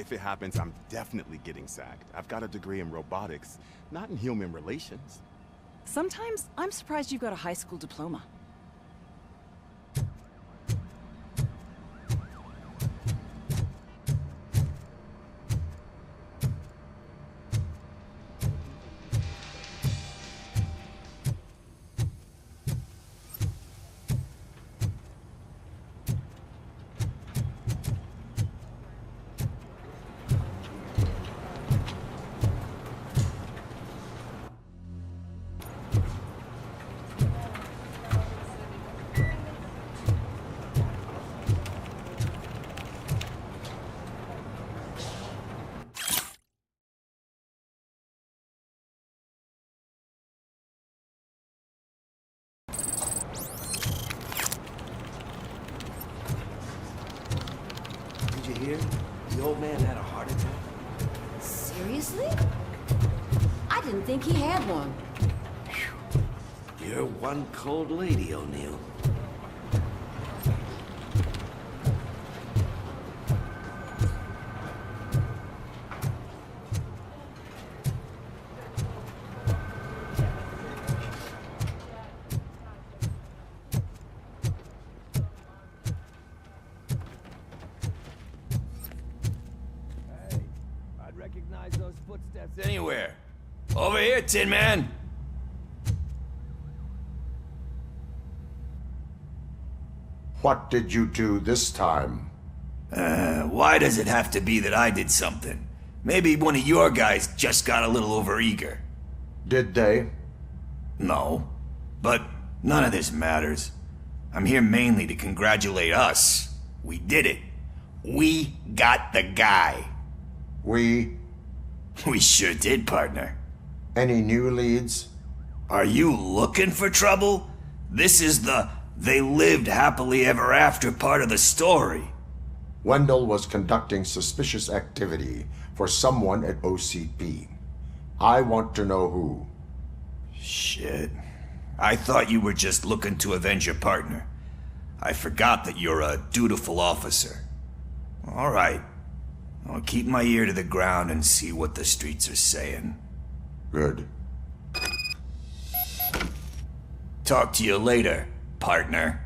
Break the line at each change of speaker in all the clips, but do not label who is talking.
if it happens, I'm definitely getting sacked. I've got a degree in robotics, not in human relations.
Sometimes I'm surprised you've got a high school diploma.
Did you hear? The old man had a heart attack.
Seriously? I didn't think he had one.
You're one cold lady, O'Neill.
I'd recognize those footsteps anywhere. Over here, Tin Man!
What did you do this time?
Why does it have to be that I did something? Maybe one of your guys just got a little overeager.
Did they?
No. But none of this matters. I'm here mainly to congratulate us. We did it. We got the guy.
We?
We sure did, partner.
Any new leads?
Are you looking for trouble? This is the "they lived happily ever after" part of the story.
Wendell was conducting suspicious activity for someone at OCP. I want to know who.
Shit. I thought you were just looking to avenge your partner. I forgot that you're a dutiful officer. All right. I'll keep my ear to the ground and see what the streets are saying.
Good.
Talk to you later, partner.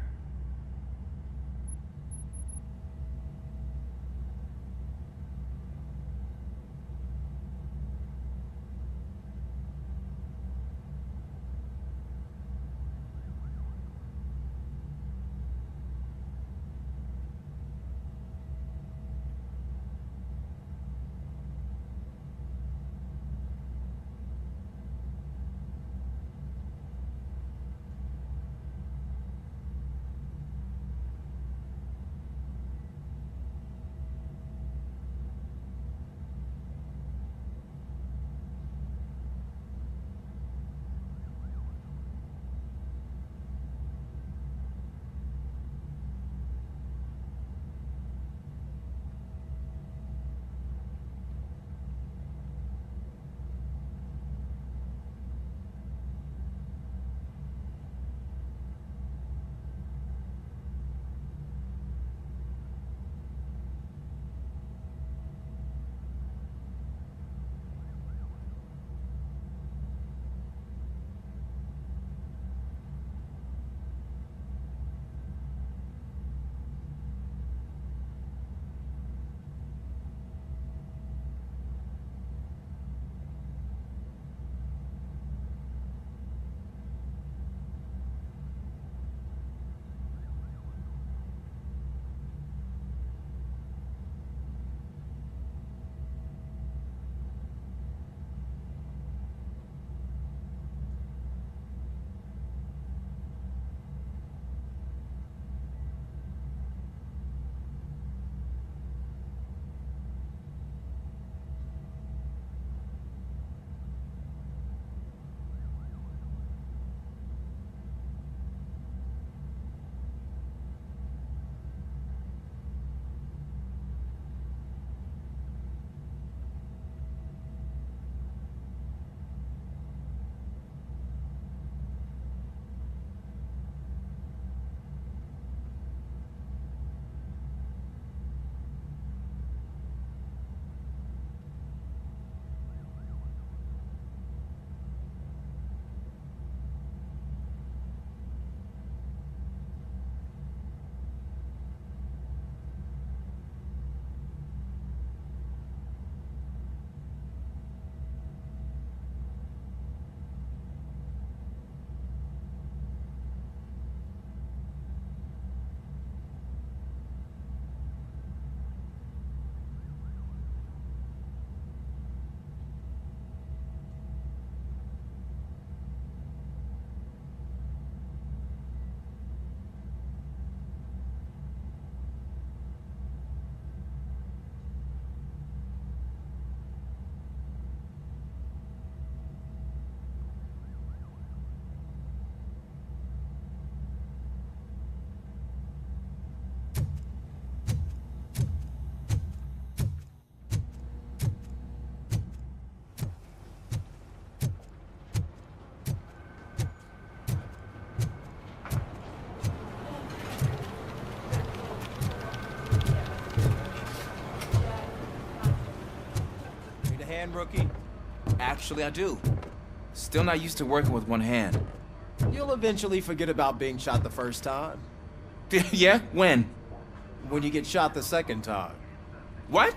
hand, rookie?
Actually, I do. Still not used to working with one hand.
You'll eventually forget about being shot the first time.
Yeah? When?
When you get shot the second time.
What?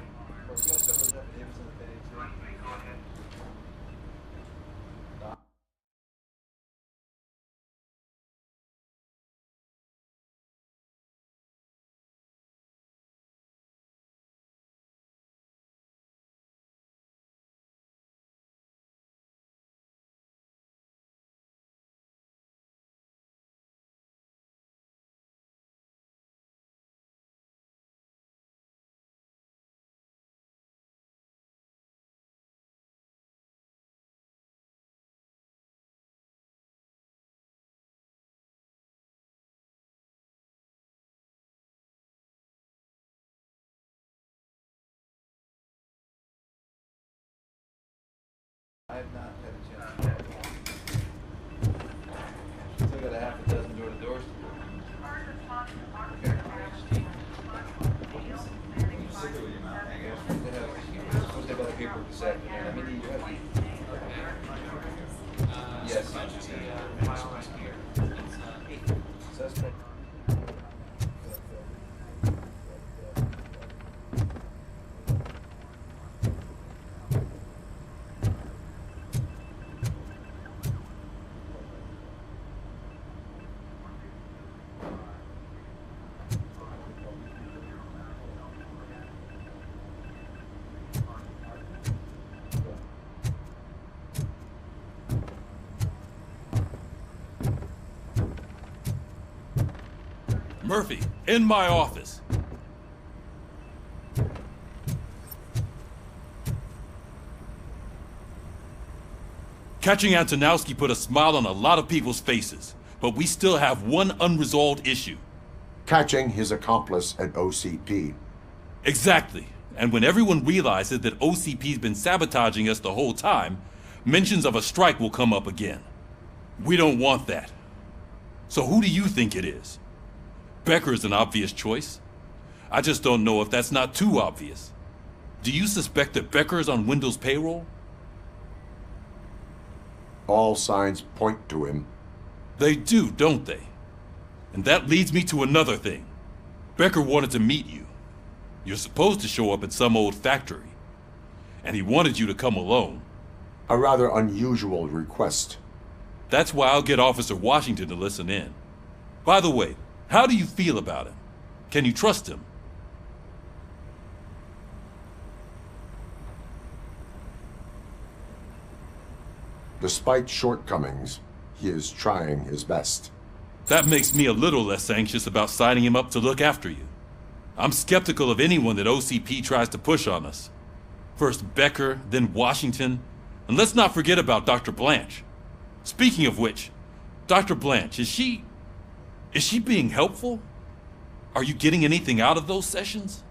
I have not had a chance to walk. Still got a half a dozen door-to-doors to do. Okay. Stick it with your mouth. I guess. We're supposed to have other paperwork this afternoon. I mean, you have. Yes. Suspect.
Murphy, in my office. Catching Antonowski put a smile on a lot of people's faces, but we still have one unresolved issue.
Catching his accomplice at OCP.
Exactly. And when everyone realizes that OCP's been sabotaging us the whole time, mentions of a strike will come up again. We don't want that. So who do you think it is? Becker's an obvious choice. I just don't know if that's not too obvious. Do you suspect that Becker is on Wendell's payroll?
All signs point to him.
They do, don't they? And that leads me to another thing. Becker wanted to meet you. You're supposed to show up at some old factory. And he wanted you to come alone.
A rather unusual request.
That's why I'll get Officer Washington to listen in. By the way, how do you feel about him? Can you trust him?
Despite shortcomings, he is trying his best.
That makes me a little less anxious about signing him up to look after you. I'm skeptical of anyone that OCP tries to push on us. First Becker, then Washington, and let's not forget about Dr. Blanche. Speaking of which, Dr. Blanche, is she being helpful? Are you getting anything out of those sessions?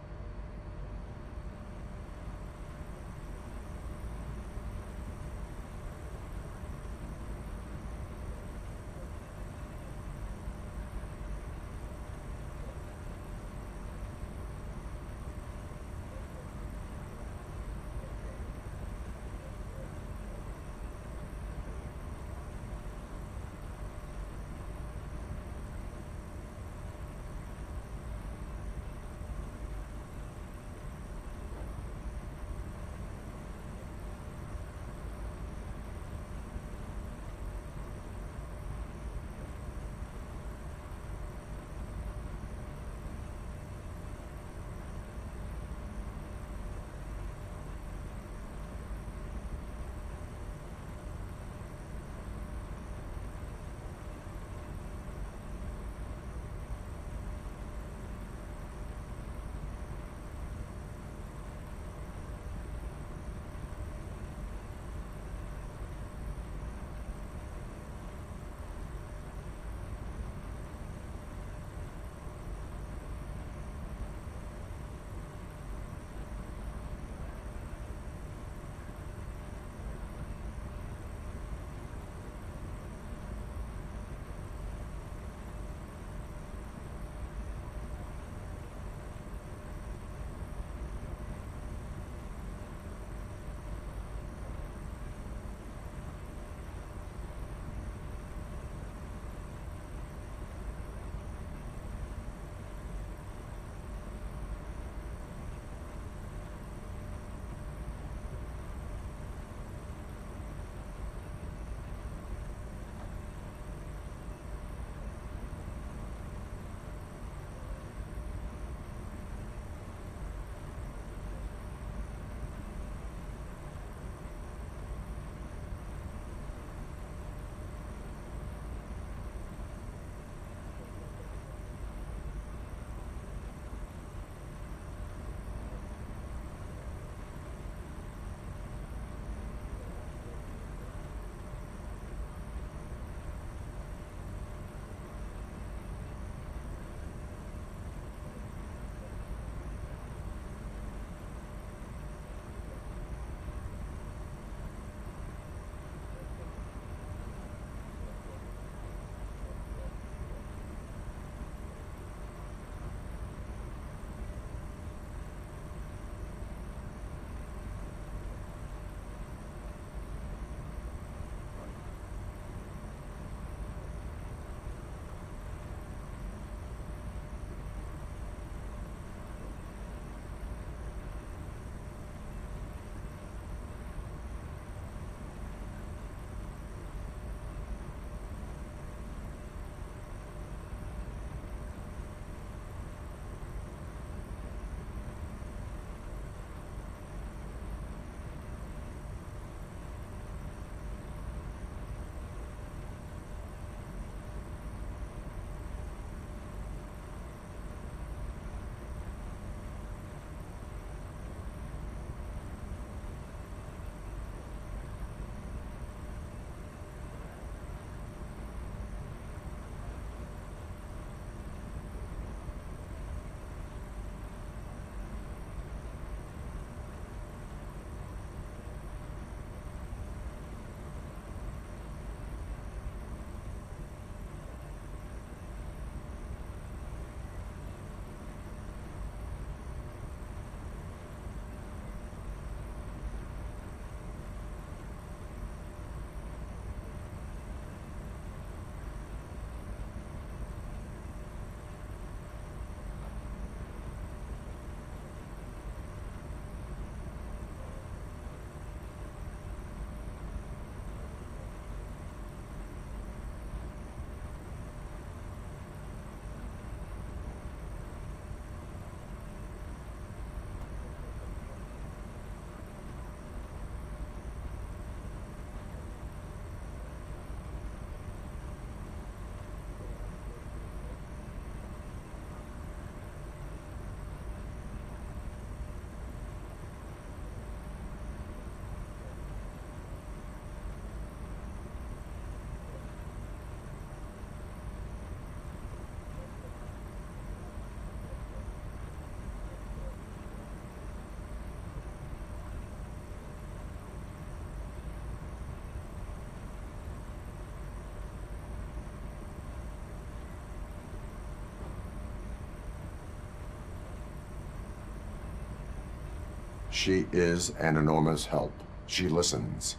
She is an enormous help. She listens.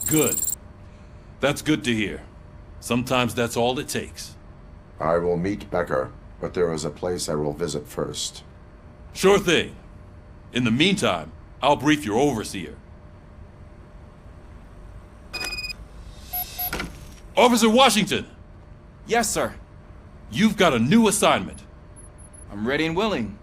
Good. That's good to hear. Sometimes that's all it takes.
I will meet Becker, but there is a place I will visit first.
Sure thing. In the meantime, I'll brief your overseer. Officer Washington!
Yes, sir.
You've got a new assignment.
I'm ready and willing.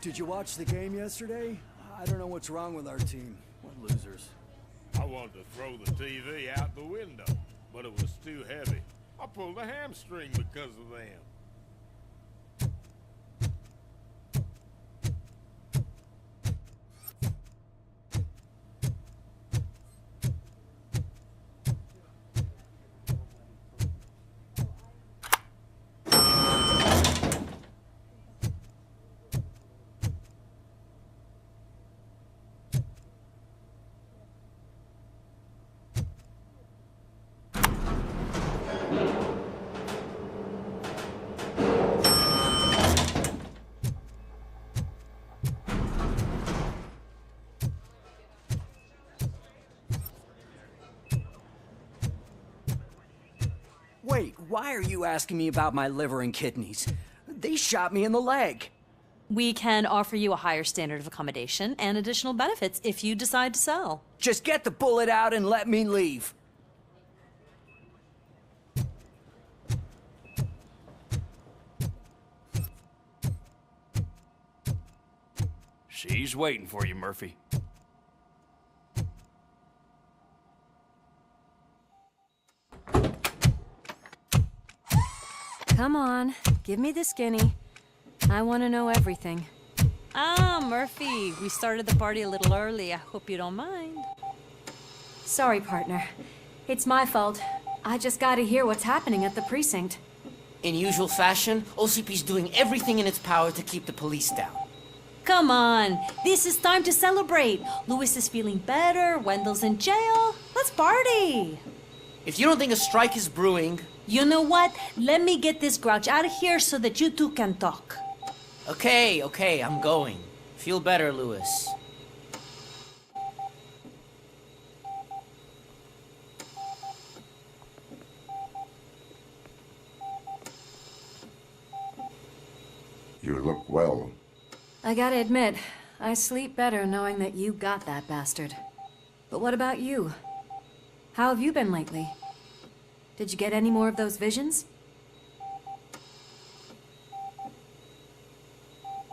Did you watch the game yesterday? I don't know what's wrong with our team. What losers.
I wanted to throw the TV out the window, but it was too heavy. I pulled a hamstring because of them.
Wait, why are you asking me about my liver and kidneys? They shot me in the leg.
We can offer you a higher standard of accommodation and additional benefits if you decide to sell.
Just get the bullet out and let me leave.
She's waiting for you, Murphy.
Come on, give me the skinny. I want to know everything.
Ah, Murphy, we started the party a little early. I hope you don't mind.
Sorry, partner. It's my fault. I just gotta hear what's happening at the precinct.
In usual fashion, OCP's doing everything in its power to keep the police down.
Come on, this is time to celebrate. Louis is feeling better, Wendell's in jail. Let's party.
If you don't think a strike is brewing...
You know what? Let me get this grouch out of here so that you two can talk.
Okay, I'm going. Feel better, Louis.
You look well.
I gotta admit, I sleep better knowing that you got that bastard. But what about you? How have you been lately? Did you get any more of those visions?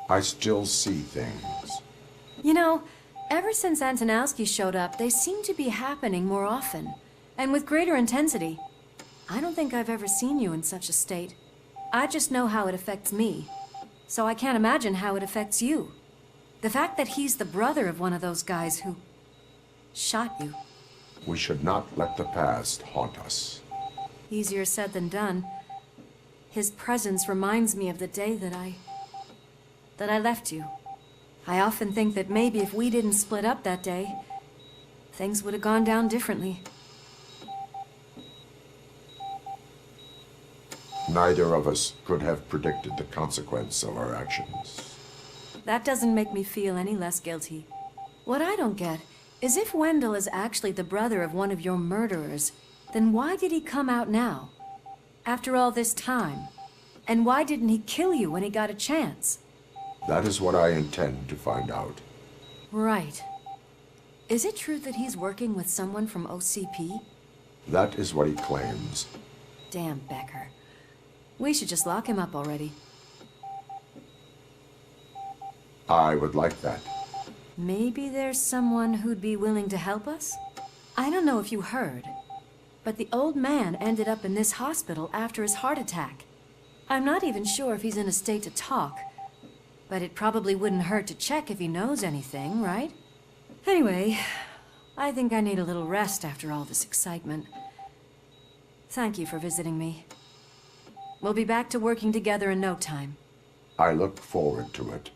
I still see things.
You know, ever since Antonowski showed up, they seem to be happening more often, and with greater intensity. I don't think I've ever seen you in such a state. I just know how it affects me, so I can't imagine how it affects you. The fact that he's the brother of one of those guys who shot you.
We should not let the past haunt us.
Easier said than done. His presence reminds me of the day that I left you. I often think that maybe if we didn't split up that day, things would have gone down differently.
Neither of us could have predicted the consequence of our actions.
That doesn't make me feel any less guilty. What I don't get is if Wendell is actually the brother of one of your murderers, then why did he come out now? After all this time? And why didn't he kill you when he got a chance?
That is what I intend to find out.
Right. Is it true that he's working with someone from OCP?
That is what he claims.
Damn Becker. We should just lock him up already.
I would like that.
Maybe there's someone who'd be willing to help us? I don't know if you heard, but the old man ended up in this hospital after his heart attack. I'm not even sure if he's in a state to talk, but it probably wouldn't hurt to check if he knows anything, right? Anyway, I think I need a little rest after all this excitement. Thank you for visiting me. We'll be back to working together in no time.
I look forward to it.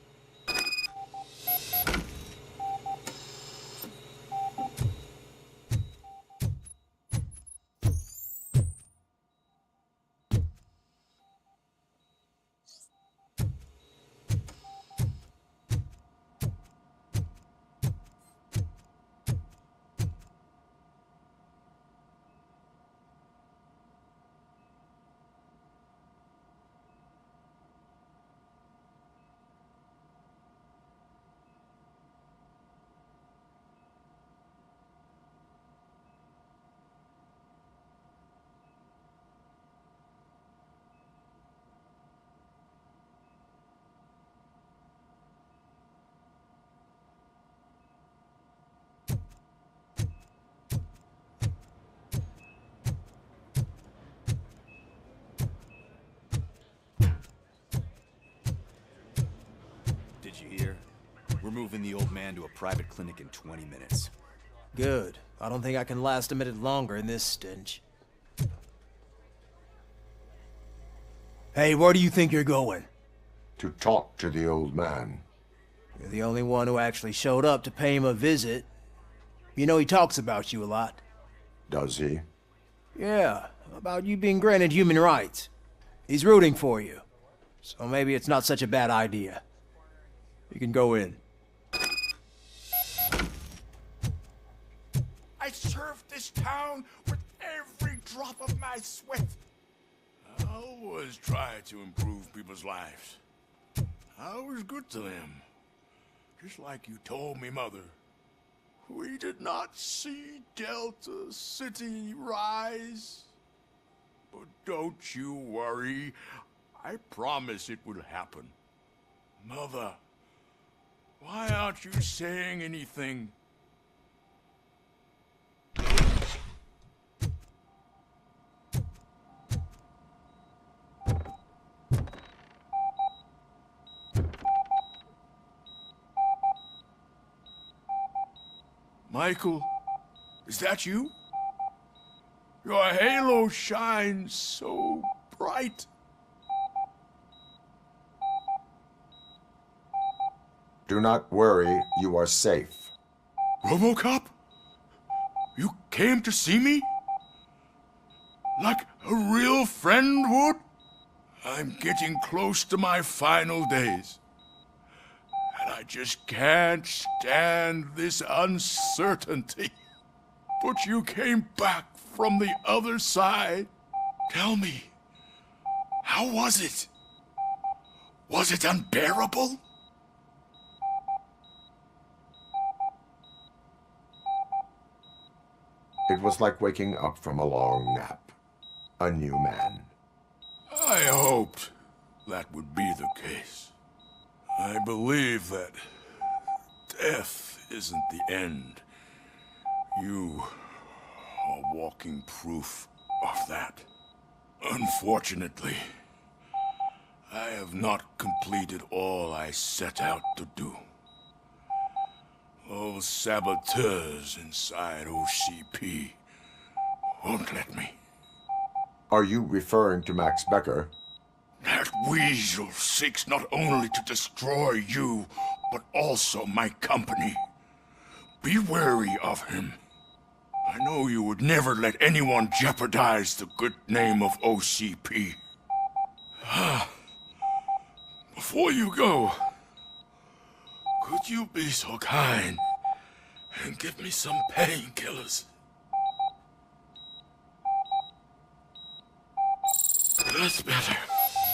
moving the old man to a private clinic in 20 minutes.
Good. I don't think I can last a minute longer in this stench. Hey, where do you think you're going?
To talk to the old man.
You're the only one who actually showed up to pay him a visit. You know he talks about you a lot.
Does he?
Yeah, about you being granted human rights. He's rooting for you. So maybe it's not such a bad idea. You can go in.
I served this town with every drop of my sweat. I always try to improve people's lives. I was good to them. Just like you told me, Mother. We did not see Delta City rise. But don't you worry. I promise it will happen. Mother, why aren't you saying anything? Michael, is that you? Your halo shines so bright.
Do not worry, you are safe.
RoboCop? You came to see me? Like a real friend would? I'm getting close to my final days. And I just can't stand this uncertainty. But you came back from the other side. Tell me, how was it? Was it unbearable?
It was like waking up from a long nap. A new man.
I hoped that would be the case. I believe that death isn't the end. You are walking proof of that. Unfortunately, I have not completed all I set out to do. Those saboteurs inside OCP won't let me.
Are you referring to Max Becker?
That weasel seeks not only to destroy you, but also my company. Be wary of him. I know you would never let anyone jeopardize the good name of OCP. Before you go, could you be so kind and give me some painkillers? That's better.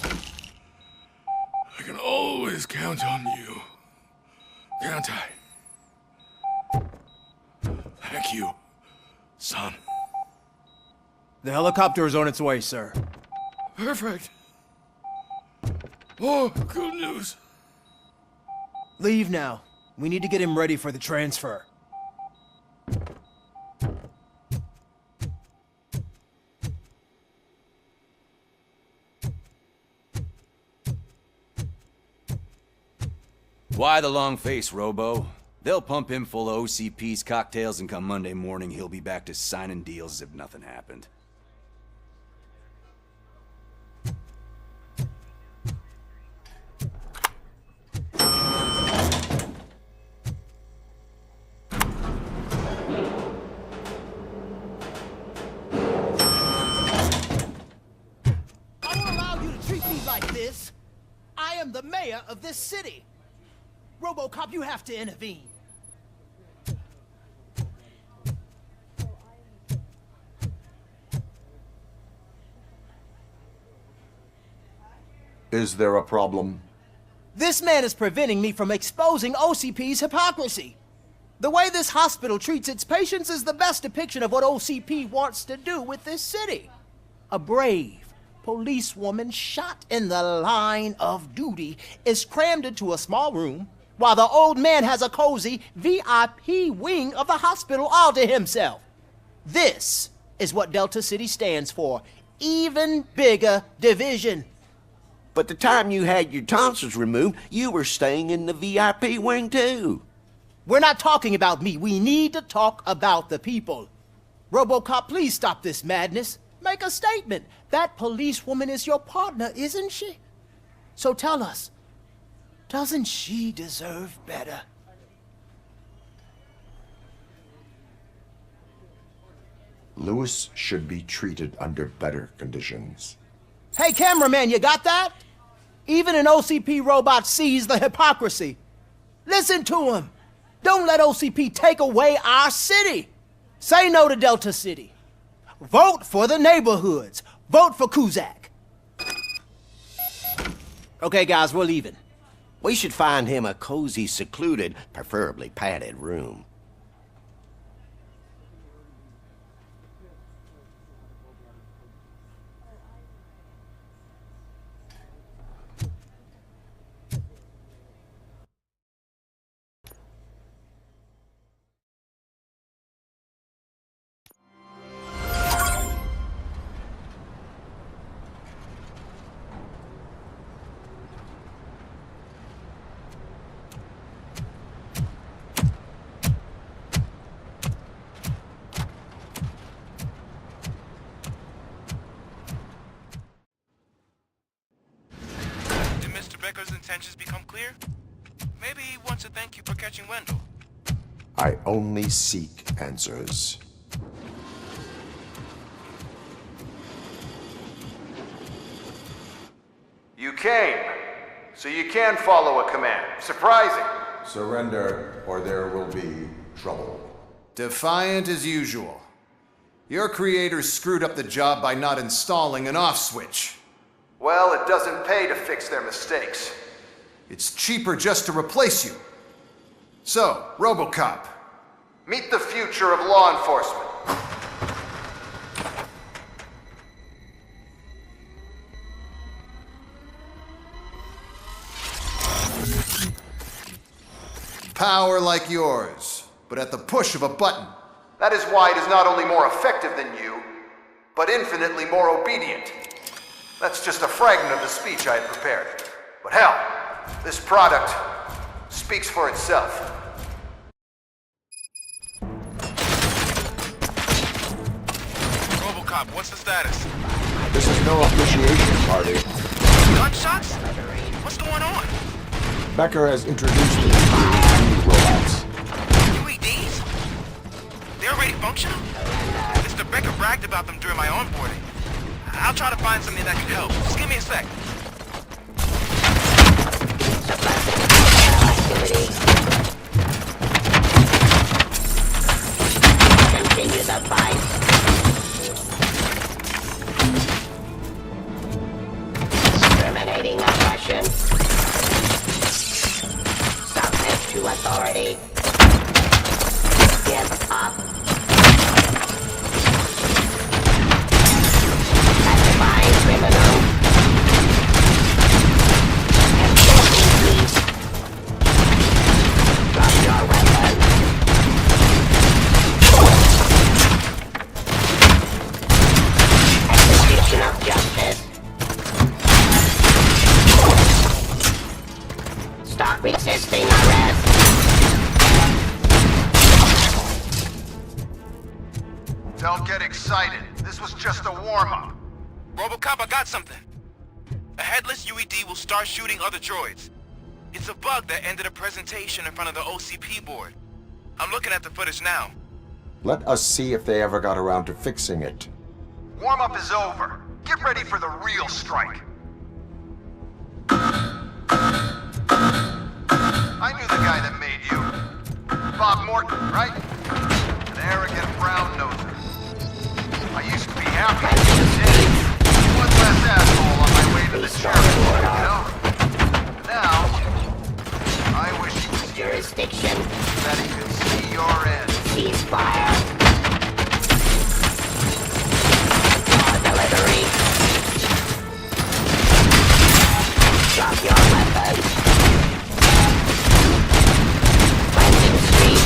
I can always count on you, can't I? Thank you, son.
The helicopter is on its way, sir.
Perfect. Oh, good news.
Leave now. We need to get him ready for the transfer.
Why the long face, Robo? They'll pump him full of OCP's cocktails and come Monday morning he'll be back to signing deals as if nothing happened.
I won't allow you to treat me like this. I am the mayor of this city. RoboCop, you have to intervene.
Is there a problem?
This man is preventing me from exposing OCP's hypocrisy. The way this hospital treats its patients is the best depiction of what OCP wants to do with this city. A brave policewoman shot in the line of duty is crammed into a small room while the old man has a cozy VIP wing of the hospital all to himself. This is what Delta City stands for. Even bigger division.
But the time you had your tonsils removed, you were staying in the VIP wing too.
We're not talking about me. We need to talk about the people. RoboCop, please stop this madness. Make a statement. That policewoman is your partner, isn't she? So tell us, doesn't she deserve better?
Lewis should be treated under better conditions.
Hey, cameraman, you got that? Even an OCP robot sees the hypocrisy. Listen to him. Don't let OCP take away our city. Say no to Delta City. Vote for the neighborhoods. Vote for Kuzak. Okay, guys, we're leaving.
We should find him a cozy, secluded, preferably padded room.
Becker's intentions become clear? Maybe he wants to thank you for catching Wendell.
I only seek answers.
You came, so you can follow a command. Surprising.
Surrender, or there will be trouble.
Defiant as usual. Your creators screwed up the job by not installing an off switch. Well, it doesn't pay to fix their mistakes. It's cheaper just to replace you. So, RoboCop, meet the future of law enforcement. Power like yours, but at the push of a button. That is why it is not only more effective than you, but infinitely more obedient. That's just a fragment of the speech I had prepared. But hell, this product speaks for itself.
RoboCop, what's the status?
This is no appreciation party.
Gunshots? What's going on?
Becker has introduced me to UED robots.
UEDs? They're already functional? Mr. Becker bragged about them during my onboarding. I'll try to find something that can help. Just give me a sec.
Continue the fight. Discriminating oppression. Submit to authority. Give up. Criminal. Drop your weapon. Execution of justice. Stop resisting arrest.
Don't get excited. This was just a warm-up.
RoboCop, I got something. A headless UED will start shooting other droids. It's a bug that ended a presentation in front of the OCP board. I'm looking at the footage now.
Let us see if they ever got around to fixing it.
Warm-up is over. Get ready for the real strike. I knew the guy that made you. Bob Morton, right? An arrogant brown noser. I used to be happy to see one less asshole on my way to the sheriff, you know? Now, I wish he was
jurisdiction.
That he could see your end.
Ceasefire. Delivery. Drop your weapon. Cleansing street.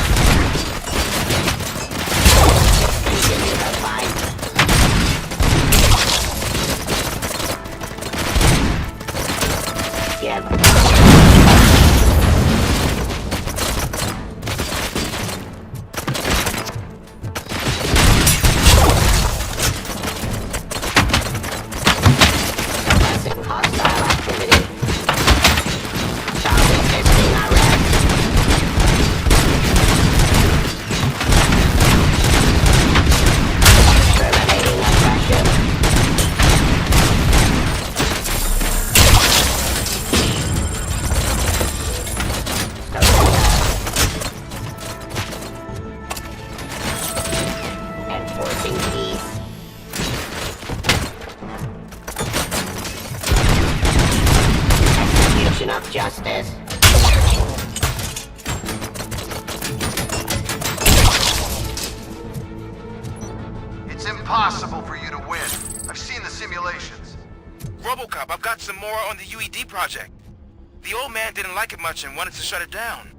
in peace. Execution of justice.
It's impossible for you to win. I've seen the simulations.
BROBOCOP, I've got some more on the UED project. The old man didn't like it much and wanted to shut it down.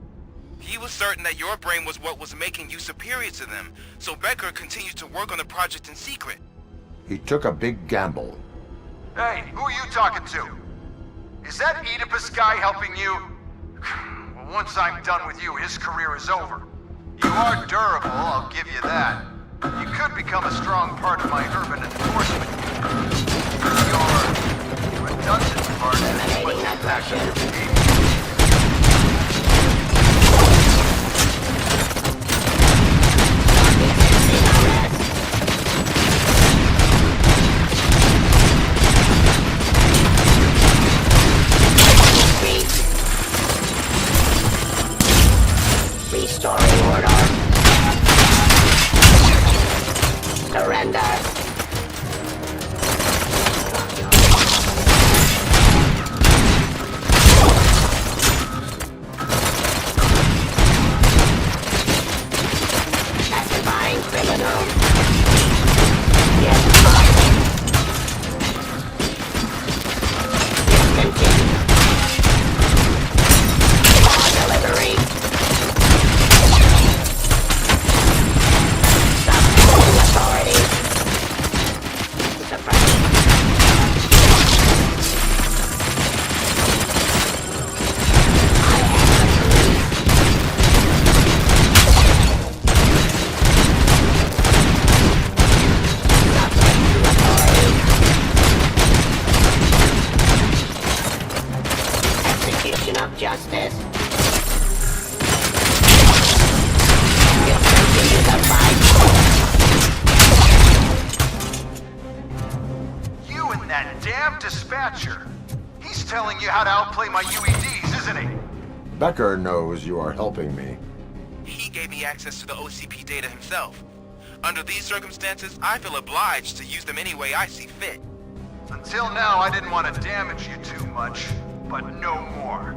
He was certain that your brain was what was making you superior to them, so Becker continued to work on the project in secret.
He took a big gamble.
Hey, who are you talking to? Is that Oedipus guy helping you? Well, once I'm done with you, his career is over. You are durable, I'll give you that. You could become a strong part of my urban enforcement. Your redundant part is what you back on your feet.
Restoring order. Surrender. Pacifying criminal. Yes, discontinue. Law delivery. Authority. Suppression. I am the police. Subject to authority. Execution of justice. We'll continue the fight.
That damn dispatcher. He's telling you how to outplay my UEDs, isn't he?
Becker knows you are helping me.
He gave me access to the OCP data himself. Under these circumstances, I feel obliged to use them any way I see fit.
Until now, I didn't want to damage you too much, but no more.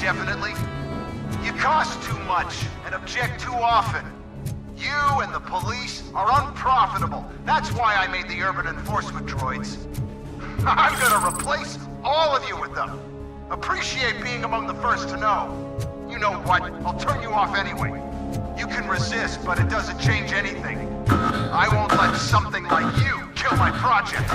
indefinitely? You cost too much and object too often. You and the police are unprofitable. That's why I made the urban enforcement droids. I'm gonna replace all of you with them. Appreciate being among the first to know. You know what? I'll turn you off anyway. You can resist, but it doesn't change anything. I won't let something like you kill my project.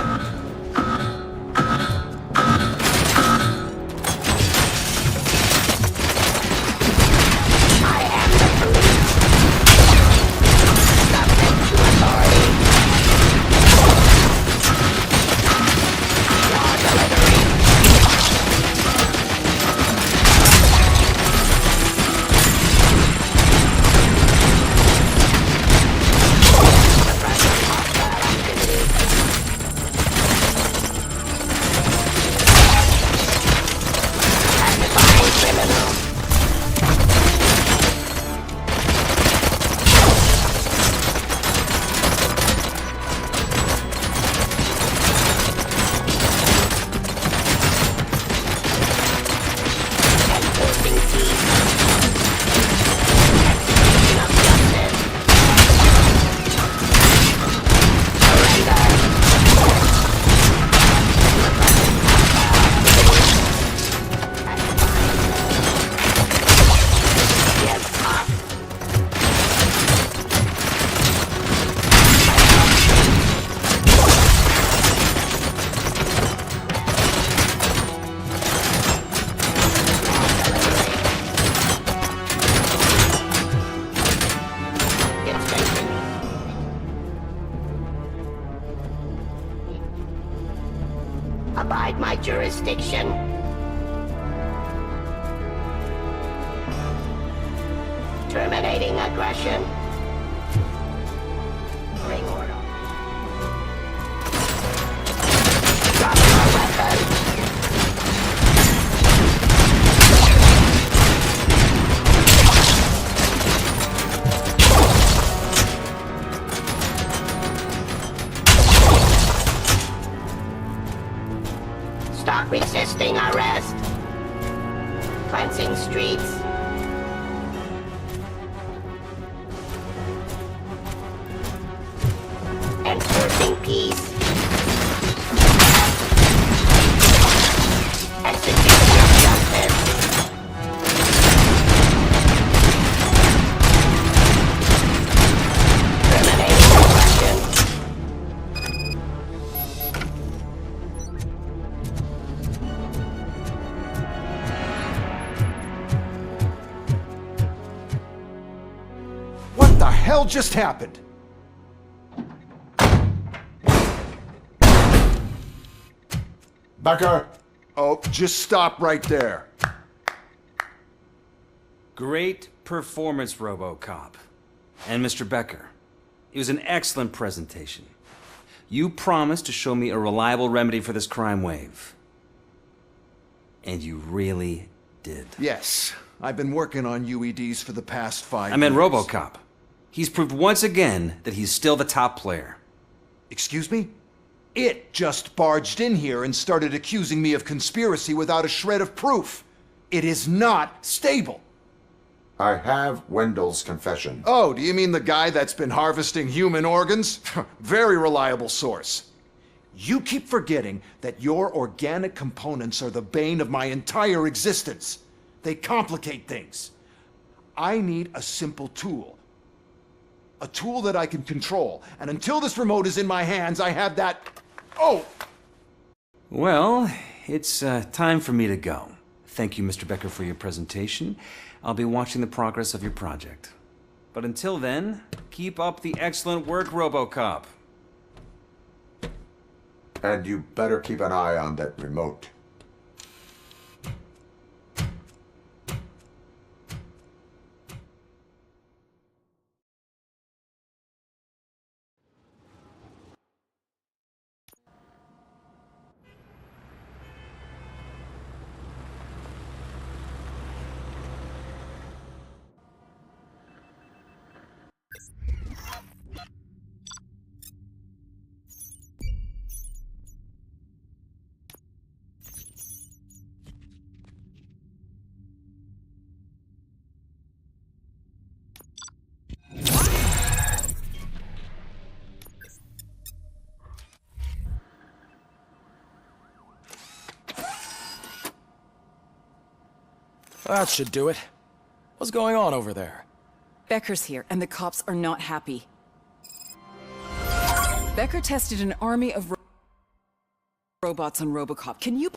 Eliminating aggression. Bring order. Drop your weapon. Stop resisting arrest. Cleansing streets. Enforcing peace. Execution of justice. Terminating aggression.
What the hell just happened?
Becker!
Oh, just stop right there.
Great performance, RoboCop. And Mr. Becker, it was an excellent presentation. You promised to show me a reliable remedy for this crime wave. And you really did.
Yes, I've been working on UEDs for the past 5 years.
I meant RoboCop. He's proved once again that he's still the top player.
Excuse me? It just barged in here and started accusing me of conspiracy without a shred of proof. It is not stable.
I have Wendell's confession.
Oh, do you mean the guy that's been harvesting human organs? Very reliable source. You keep forgetting that your organic components are the bane of my entire existence. They complicate things. I need a simple tool. A tool that I can control. And until this remote is in my hands, I have that... Oh!
Well, it's time for me to go. Thank you, Mr. Becker, for your presentation. I'll be watching the progress of your project. But until then, keep up the excellent work, RoboCop.
And you better keep an eye on that remote.
That should do it. What's going on over there?
Becker's here, and the cops are not happy. Becker tested an army of robots on RoboCop. Can you...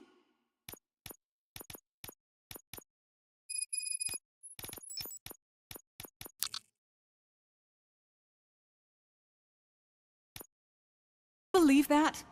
believe that?